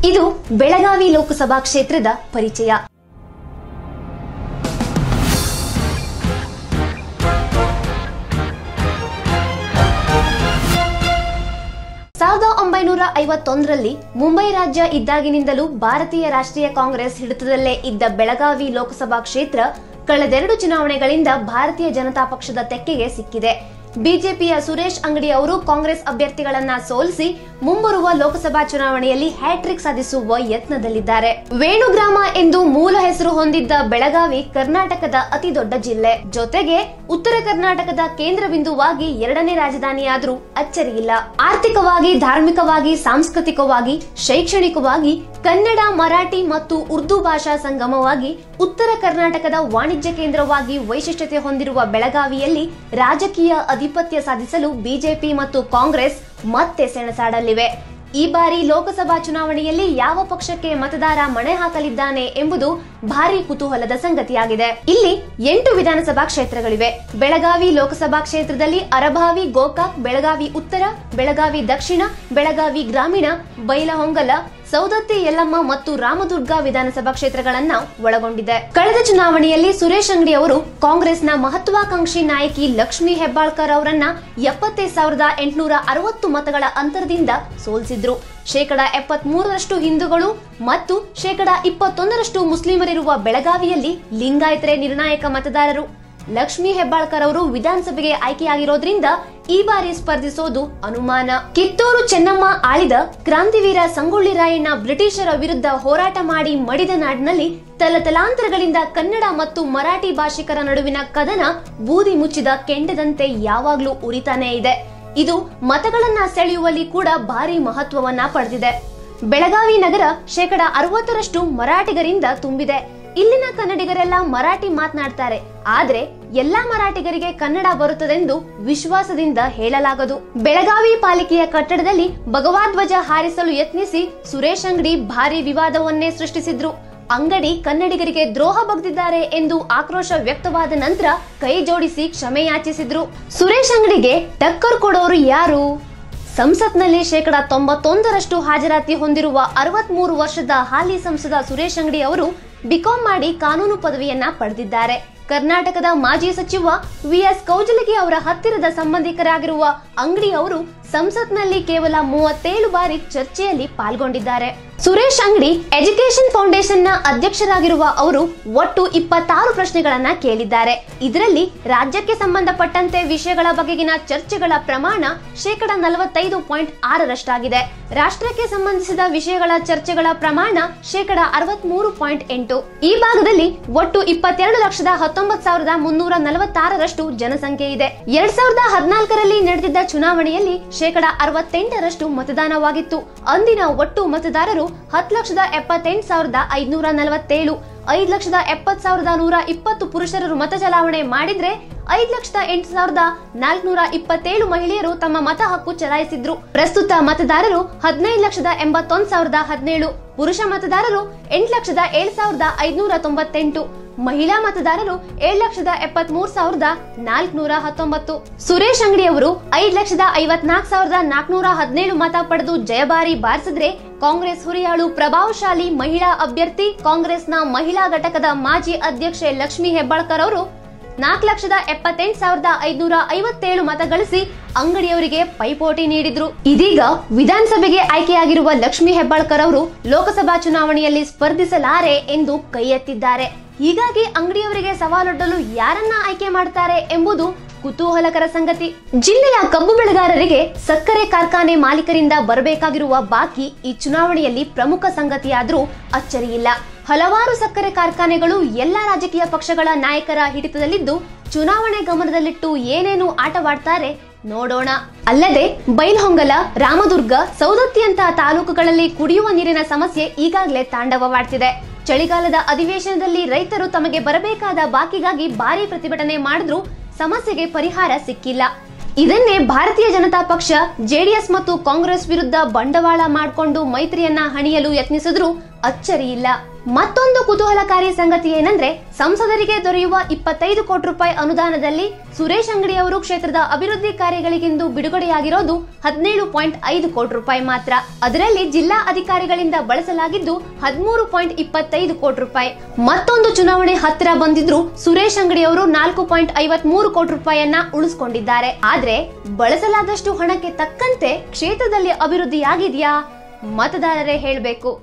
ಇದು ಬೆಳಗಾವಿ ಲೋಕಸಭಾ ಕ್ಷೇತ್ರದ ಪರಿಚಯ. ಸಾವಿರದ 1951ರಲ್ಲಿ ಮುಂಬೈ ರಾಜ್ಯ ಇದ್ದಾಗಿನಿಂದಲೂ ಭಾರತೀಯ ರಾಷ್ಟ್ರೀಯ ಕಾಂಗ್ರೆಸ್ ಹಿಡಿತದಲ್ಲೇ ಇದ್ದ ಬೆಳಗಾವಿ ಲೋಕಸಭಾ ಕ್ಷೇತ್ರ ಕಳೆದೆರಡು ಚುನಾವಣೆಗಳಿಂದ ಭಾರತೀಯ ಜನತಾ ಪಕ್ಷದ ತೆಕ್ಕೆಗೆ ಸಿಕ್ಕಿದೆ. ಬಿಜೆಪಿಯ ಸುರೇಶ್ ಅಂಗಡಿ ಅವರು ಕಾಂಗ್ರೆಸ್ ಅಭ್ಯರ್ಥಿಗಳನ್ನ ಸೋಲಿಸಿ ಮುಂಬರುವ ಲೋಕಸಭಾ ಚುನಾವಣೆಯಲ್ಲಿ ಹ್ಯಾಟ್ರಿಕ್ ಸಾಧಿಸುವ ಯತ್ನದಲ್ಲಿದ್ದಾರೆ. ವೇಣುಗ್ರಾಮ ಎಂದು ಮೂಲ ಹೆಸರು ಹೊಂದಿದ್ದ ಬೆಳಗಾವಿ ಕರ್ನಾಟಕದ ಅತಿ ದೊಡ್ಡ ಜಿಲ್ಲೆ, ಜೊತೆಗೆ ಉತ್ತರ ಕರ್ನಾಟಕದ ಕೇಂದ್ರ ಬಿಂದುವಾಗಿ ಎರಡನೇ ರಾಜಧಾನಿಯಾದ್ರೂ ಅಚ್ಚರಿಯಿಲ್ಲ. ಆರ್ಥಿಕವಾಗಿ, ಧಾರ್ಮಿಕವಾಗಿ, ಸಾಂಸ್ಕೃತಿಕವಾಗಿ, ಶೈಕ್ಷಣಿಕವಾಗಿ ಕನ್ನಡ, ಮರಾಠಿ ಮತ್ತು ಉರ್ದು ಭಾಷಾ ಸಂಗಮವಾಗಿ ಉತ್ತರ ಕರ್ನಾಟಕದ ವಾಣಿಜ್ಯ ಕೇಂದ್ರವಾಗಿ ವೈಶಿಷ್ಟ್ಯತೆ ಹೊಂದಿರುವ ಬೆಳಗಾವಿಯಲ್ಲಿ ರಾಜಕೀಯ ಆಧಿಪತ್ಯ ಸಾಧಿಸಲು ಬಿಜೆಪಿ ಮತ್ತು ಕಾಂಗ್ರೆಸ್ ಮತ್ತೆ ಸೆಣಸಾಡಲಿವೆ. ಈ ಬಾರಿ ಲೋಕಸಭಾ ಚುನಾವಣೆಯಲ್ಲಿ ಯಾವ ಪಕ್ಷಕ್ಕೆ ಮತದಾರ ಮಣೆ ಹಾಕಲಿದ್ದಾನೆ ಎಂಬುದು ಭಾರಿ ಕುತೂಹಲದ ಸಂಗತಿಯಾಗಿದೆ. ಇಲ್ಲಿ 8 ವಿಧಾನಸಭಾ ಕ್ಷೇತ್ರಗಳಿವೆ. ಬೆಳಗಾವಿ ಲೋಕಸಭಾ ಕ್ಷೇತ್ರದಲ್ಲಿ ಅರಭಾವಿ, ಗೋಕಾಕ್, ಬೆಳಗಾವಿ ಉತ್ತರ, ಬೆಳಗಾವಿ ದಕ್ಷಿಣ, ಬೆಳಗಾವಿ ಗ್ರಾಮೀಣ, ಬೈಲಹೊಂಗಲ, ಸೌದತ್ತಿ ಯಲ್ಲಮ್ಮ ಮತ್ತು ರಾಮದುರ್ಗ ವಿಧಾನಸಭಾ ಕ್ಷೇತ್ರಗಳನ್ನ ಒಳಗೊಂಡಿದೆ. ಕಳೆದ ಚುನಾವಣೆಯಲ್ಲಿ ಸುರೇಶ್ ಅಂಗಡಿ ಅವರು ಕಾಂಗ್ರೆಸ್ನ ಮಹತ್ವಾಕಾಂಕ್ಷಿ ನಾಯಕಿ ಲಕ್ಷ್ಮೀ ಹೆಬ್ಬಾಳ್ಕರ್ ಅವರನ್ನ 70,860 ಮತಗಳ ಅಂತರದಿಂದ ಸೋಲಿಸಿದ್ರು. 73% ಹಿಂದೂಗಳು ಮತ್ತು 21% ಮುಸ್ಲಿಮರಿರುವ ಬೆಳಗಾವಿಯಲ್ಲಿ ಲಿಂಗಾಯತರೇ ನಿರ್ಣಾಯಕ ಮತದಾರರು. ಲಕ್ಷ್ಮೀ ಹೆಬ್ಬಾಳ್ಕರ್ ಅವರು ವಿಧಾನಸಭೆಗೆ ಆಯ್ಕೆಯಾಗಿರೋದ್ರಿಂದ ಈ ಬಾರಿ ಸ್ಪರ್ಧಿಸೋದು ಅನುಮಾನ. ಕಿತ್ತೂರು ಚೆನ್ನಮ್ಮ ಆಳಿದ ಕ್ರಾಂತಿವೀರ ಸಂಗೊಳ್ಳಿ ರಾಯಣ್ಣ ಬ್ರಿಟಿಷರ ವಿರುದ್ಧ ಹೋರಾಟ ಮಾಡಿ ಮಡಿದ ನಾಡಿನಲ್ಲಿ ತಲತಲಾಂತರಗಳಿಂದ ಕನ್ನಡ ಮತ್ತು ಮರಾಠಿ ಭಾಷಿಕರ ನಡುವಿನ ಕದನ ಬೂದಿ ಮುಚ್ಚಿದ ಕೆಂಡದಂತೆ ಯಾವಾಗ್ಲೂ ಉರಿತಾನೇ ಇದೆ. ಇದು ಮತಗಳನ್ನ ಸೆಳೆಯುವಲ್ಲಿ ಕೂಡ ಭಾರಿ ಮಹತ್ವವನ್ನ ಪಡೆದಿದೆ. ಬೆಳಗಾವಿ ನಗರ 60% ಮರಾಠಿಗರಿಂದ ತುಂಬಿದೆ. ಇಲ್ಲಿನ ಕನ್ನಡಿಗರೆಲ್ಲ ಮರಾಠಿ ಮಾತನಾಡ್ತಾರೆ, ಆದ್ರೆ ಎಲ್ಲಾ ಮರಾಠಿಗರಿಗೆ ಕನ್ನಡ ಬರುತ್ತದೆಂದು ವಿಶ್ವಾಸದಿಂದ ಹೇಳಲಾಗದು. ಬೆಳಗಾವಿ ಪಾಲಿಕೆಯ ಕಟ್ಟಡದಲ್ಲಿ ಭಗವಾಧ್ವಜ ಹಾರಿಸಲು ಯತ್ನಿಸಿ ಸುರೇಶ್ ಅಂಗಡಿ ಭಾರಿ ವಿವಾದವನ್ನೇ ಸೃಷ್ಟಿಸಿದ್ರು. ಅಂಗಡಿ ಕನ್ನಡಿಗರಿಗೆ ದ್ರೋಹ ಬಗೆದಿದ್ದಾರೆ ಎಂದು ಆಕ್ರೋಶ ವ್ಯಕ್ತವಾದ ನಂತರ ಕೈ ಜೋಡಿಸಿ ಕ್ಷಮೆ ಯಾಚಿಸಿದ್ರು. ಸುರೇಶ್ ಅಂಗಡಿಗೆ ಟಕ್ಕರ್ ಕೊಡೋರು ಯಾರು? ಸಂಸತ್ನಲ್ಲಿ 91% ಹಾಜರಾತಿ ಹೊಂದಿರುವ 63 ವರ್ಷದ ಹಾಲಿ ಸಂಸದ ಸುರೇಶ್ ಅಂಗಡಿ ಅವರು ಬಿಕಾಂ ಮಾಡಿ ಕಾನೂನು ಪದವಿಯನ್ನ ಪಡೆದಿದ್ದಾರೆ. ಕರ್ನಾಟಕದ ಮಾಜಿ ಸಚಿವ ವಿ.ಎಸ್. ಕೌಜಲಗಿ ಅವರ ಹತ್ತಿರದ ಸಂಬಂಧಿಕರಾಗಿರುವ ಅಂಗಡಿ ಅವರು ಸಂಸತ್ನಲ್ಲಿ ಕೇವಲ 37 ಬಾರಿ ಚರ್ಚೆಯಲ್ಲಿ ಪಾಲ್ಗೊಂಡಿದ್ದಾರೆ. ಸುರೇಶ್ ಅಂಗಡಿ ಎಜುಕೇಶನ್ ಫೌಂಡೇಶನ್ ನ ಅಧ್ಯಕ್ಷರಾಗಿರುವ ಅವರು ಒಟ್ಟು 26 ಪ್ರಶ್ನೆಗಳನ್ನ ಕೇಳಿದ್ದಾರೆ. ಇದರಲ್ಲಿ ರಾಜ್ಯಕ್ಕೆ ಸಂಬಂಧಪಟ್ಟಂತೆ ವಿಷಯಗಳ ಬಗೆಗಿನ ಚರ್ಚೆಗಳ ಪ್ರಮಾಣ 45.6%. ರಾಷ್ಟ್ರಕ್ಕೆ ಸಂಬಂಧಿಸಿದ ವಿಷಯಗಳ ಚರ್ಚೆಗಳ ಪ್ರಮಾಣ 63.8%. ಈ ಭಾಗದಲ್ಲಿ ಒಟ್ಟು 22,19,346 ಜನಸಂಖ್ಯೆ ಇದೆ. 2014ರಲ್ಲಿ ನಡೆದಿದ್ದ ಚುನಾವಣೆಯಲ್ಲಿ 68% ಮತದಾನವಾಗಿತ್ತು. ಅಂದಿನ ಒಟ್ಟು ಮತದಾರರು 10,78,547, 5,70,120 ಪುರುಷರು ಮತ ಚಲಾವಣೆ ಮಾಡಿದ್ರೆ 5,08,427 ಮಹಿಳೆಯರು ತಮ್ಮ ಮತ ಹಕ್ಕು ಚಲಾಯಿಸಿದ್ರು. ಪ್ರಸ್ತುತ ಮತದಾರರು 15,81,017, ಪುರುಷ ಮತದಾರರು 8,07,598, ಮಹಿಳಾ ಮತದಾರರು 7,73,419. ಸುರೇಶ್ ಅಂಗಡಿ ಅವರು 5,54,417 ಮತ ಪಡೆದು ಜಯಭಾರಿ ಬಾರಿಸಿದ್ರೆ ಕಾಂಗ್ರೆಸ್ ಹುರಿಯಾಳು ಪ್ರಭಾವಶಾಲಿ ಮಹಿಳಾ ಅಭ್ಯರ್ಥಿ ಕಾಂಗ್ರೆಸ್ನ ಮಹಿಳಾ ಘಟಕದ ಮಾಜಿ ಅಧ್ಯಕ್ಷೆ ಲಕ್ಷ್ಮೀ ಹೆಬ್ಬಾಳ್ಕರ್ ಅವರು 4,78,557 ಮತ ಗಳಿಸಿ ಅಂಗಡಿಯವರಿಗೆ ಪೈಪೋಟಿ ನೀಡಿದ್ರು. ಇದೀಗ ವಿಧಾನಸಭೆಗೆ ಆಯ್ಕೆಯಾಗಿರುವ ಲಕ್ಷ್ಮೀ ಹೆಬ್ಬಾಳ್ಕರ್ ಅವರು ಲೋಕಸಭಾ ಚುನಾವಣೆಯಲ್ಲಿ ಸ್ಪರ್ಧಿಸಲಾರೆ ಎಂದು ಕೈ ಎತ್ತಿದ್ದಾರೆ. ಹೀಗಾಗಿ ಅಂಗಡಿಯವರಿಗೆ ಸವಾಲೊಡ್ಡಲು ಯಾರನ್ನ ಆಯ್ಕೆ ಮಾಡ್ತಾರೆ ಎಂಬುದು ಕುತೂಹಲಕರ ಸಂಗತಿ. ಜಿಲ್ಲೆಯ ಕಬ್ಬು ಬೆಳೆಗಾರರಿಗೆ ಸಕ್ಕರೆ ಕಾರ್ಖಾನೆ ಮಾಲೀಕರಿಂದ ಬರಬೇಕಾಗಿರುವ ಬಾಕಿ ಈ ಚುನಾವಣೆಯಲ್ಲಿ ಪ್ರಮುಖ ಸಂಗತಿಯಾದ್ರೂ ಅಚ್ಚರಿಯಿಲ್ಲ. ಹಲವಾರು ಸಕ್ಕರೆ ಕಾರ್ಖಾನೆಗಳು ಎಲ್ಲಾ ರಾಜಕೀಯ ಪಕ್ಷಗಳ ನಾಯಕರ ಹಿಡಿತದಲ್ಲಿದ್ದು ಚುನಾವಣೆ ಗಮನದಲ್ಲಿಟ್ಟು ಏನೇನು ಆಟವಾಡ್ತಾರೆ ನೋಡೋಣ. ಅಲ್ಲದೆ ಬೈಲಹೊಂಗಲ, ರಾಮದುರ್ಗ, ಸೌದತ್ತಿಯಂತಹ ತಾಲೂಕುಗಳಲ್ಲಿ ಕುಡಿಯುವ ನೀರಿನ ಸಮಸ್ಯೆ ಈಗಾಗಲೇ ತಾಂಡವವಾಡ್ತಿದೆ. ಚಳಿಗಾಲದ ಅಧಿವೇಶನದಲ್ಲಿ ರೈತರು ತಮಗೆ ಬರಬೇಕಾದ ಬಾಕಿಗಾಗಿ ಭಾರಿ ಪ್ರತಿಭಟನೆ ಮಾಡಿದ್ರು ಸಮಸ್ಯೆಗೆ ಪರಿಹಾರ ಸಿಕ್ಕಿಲ್ಲ. ಇದನ್ನೇ ಭಾರತೀಯ ಜನತಾ ಪಕ್ಷ ಜೆಡಿಎಸ್ ಮತ್ತು ಕಾಂಗ್ರೆಸ್ ವಿರುದ್ಧ ಬಂಡವಾಳ ಮಾಡಿಕೊಂಡು ಮೈತ್ರಿಯನ್ನ ಹಣಿಯಲು ಯತ್ನಿಸಿದ್ರು ಅಚ್ಚರಿಯಿಲ್ಲ. ಮತ್ತೊಂದು ಕುತೂಹಲಕಾರಿ ಸಂಗತಿ ಏನಂದ್ರೆ ಸಂಸದರಿಗೆ ದೊರೆಯುವ 25 ಕೋಟಿ ರೂಪಾಯಿ ಅನುದಾನದಲ್ಲಿ ಸುರೇಶ್ ಅಂಗಡಿ ಅವರು ಕ್ಷೇತ್ರದ ಅಭಿವೃದ್ಧಿ ಕಾರ್ಯಗಳಿಗೆಂದು ಬಿಡುಗಡೆಯಾಗಿರೋದು 17.5 ಕೋಟಿ ರೂಪಾಯಿ ಮಾತ್ರ. ಅದರಲ್ಲಿ ಜಿಲ್ಲಾ ಅಧಿಕಾರಿಗಳಿಂದ ಬಳಸಲಾಗಿದ್ದು 13.25 ಕೋಟಿ ರೂಪಾಯಿ. ಮತ್ತೊಂದು ಚುನಾವಣೆ ಹತ್ತಿರ ಬಂದಿದ್ರು ಸುರೇಶ್ ಅಂಗಡಿ ಅವರು 4.53 ಕೋಟಿ ರೂಪಾಯಿಯನ್ನ ಉಳಿಸಿಕೊಂಡಿದ್ದಾರೆ. ಆದ್ರೆ ಬಳಸಲಾದಷ್ಟು ಹಣಕ್ಕೆ ತಕ್ಕಂತೆ ಕ್ಷೇತ್ರದಲ್ಲಿ ಅಭಿವೃದ್ಧಿಯಾಗಿದೆಯಾ? ಮತದಾರರೇ ಹೇಳಬೇಕು.